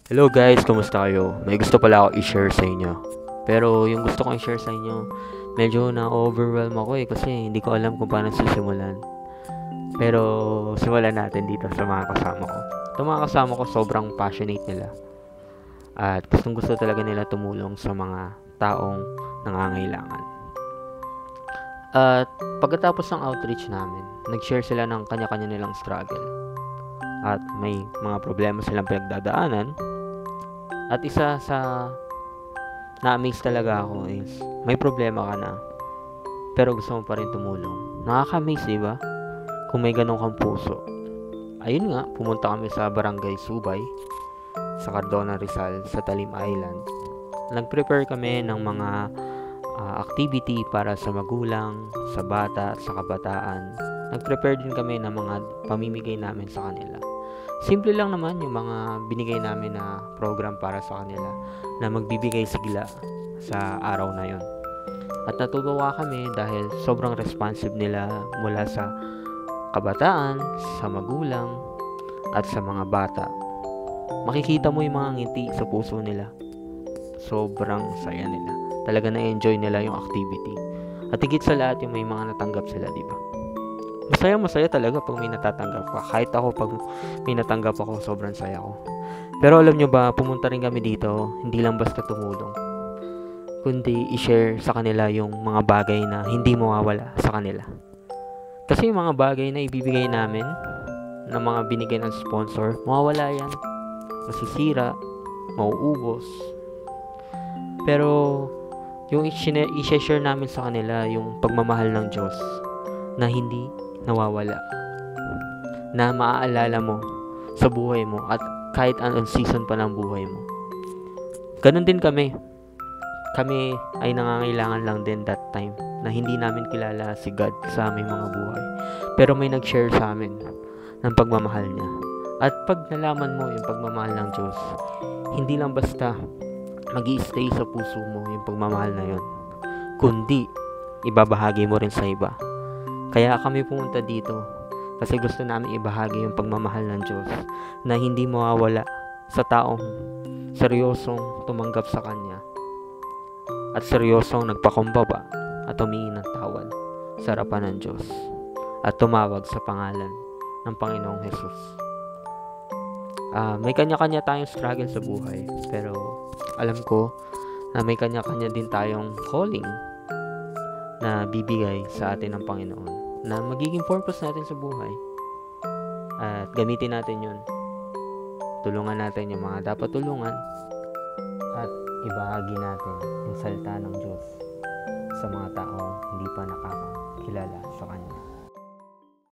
Hello guys, kumusta kayo? May gusto pala ako i-share sa inyo. Pero yung gusto kong i-share sa inyo, medyo na-overwhelm ako kasi hindi ko alam kung paano sisimulan. Pero simulan natin dito sa mga kasama ko. Itong mga kasama ko sobrang passionate nila. At gustong gusto talaga nila tumulong sa mga taong nangangailangan. At pagkatapos ng outreach namin, nag-share sila ng kanya-kanya nilang struggle. At may mga problema silang pinagdadaanan. At isa sa na-amaze talaga ako is may problema ka na pero gusto mo pa rin tumulong. Nakaka-amaze, diba? Kung may ganun kang puso. Ayun nga, pumunta kami sa Barangay Subay sa Cardona, Rizal, sa Talim Island. Nag-prepare kami ng mga activity para sa magulang, sa bata, sa kabataan. Nag-prepare din kami ng mga pamimigay namin sa kanila. Simple lang naman yung mga binigay namin na program para sa kanila na magbibigay sigla sa araw na yon. At natutuwa kami dahil sobrang responsive nila mula sa kabataan, sa magulang, at sa mga bata. Makikita mo yung mga ngiti sa puso nila. Sobrang saya nila. Talaga na-enjoy nila yung activity. At higit sa lahat yung may mga natanggap sila, diba? Masaya talaga pag may natatanggap ka. Kahit ako pag may natanggap ako, sobrang saya ko. Pero alam nyo ba, pumunta rin kami dito, hindi lang basta tumulong, kundi i-share sa kanila yung mga bagay na hindi mawawala sa kanila. Kasi yung mga bagay na ibibigay namin, na mga binigay ng sponsor, mawawala yan. Masisira, mauubos. Pero yung i-share namin sa kanila, yung pagmamahal ng Diyos na hindi nawawala, na maaalala mo sa buhay mo at kahit anong season pa ng buhay mo. Ganon din kami ay nangangailangan lang din that time na hindi namin kilala si God sa aming mga buhay, pero may nag-share sa amin ng pagmamahal niya. At pag nalaman mo yung pagmamahal ng Diyos, hindi lang basta mag-i-stay sa puso mo yung pagmamahal na yun, kundi ibabahagi mo rin sa iba. Kaya kami pumunta dito kasi gusto namin ibahagi yung pagmamahal ng Diyos na hindi mawawala sa taong seryosong tumanggap sa Kanya at seryosong nagpakumbaba at humingi ng tawad sa harapan ng Diyos at tumawag sa pangalan ng Panginoong Jesus. May kanya-kanya tayong struggle sa buhay, pero alam ko na may kanya-kanya din tayong calling na bibigay sa atin ng Panginoon, na magiging purpose natin sa buhay. At gamitin natin yun. Tulungan natin yung mga dapat tulungan at ibahagi natin yung salita ng Diyos sa mga taong hindi pa nakakakilala sa Kanya.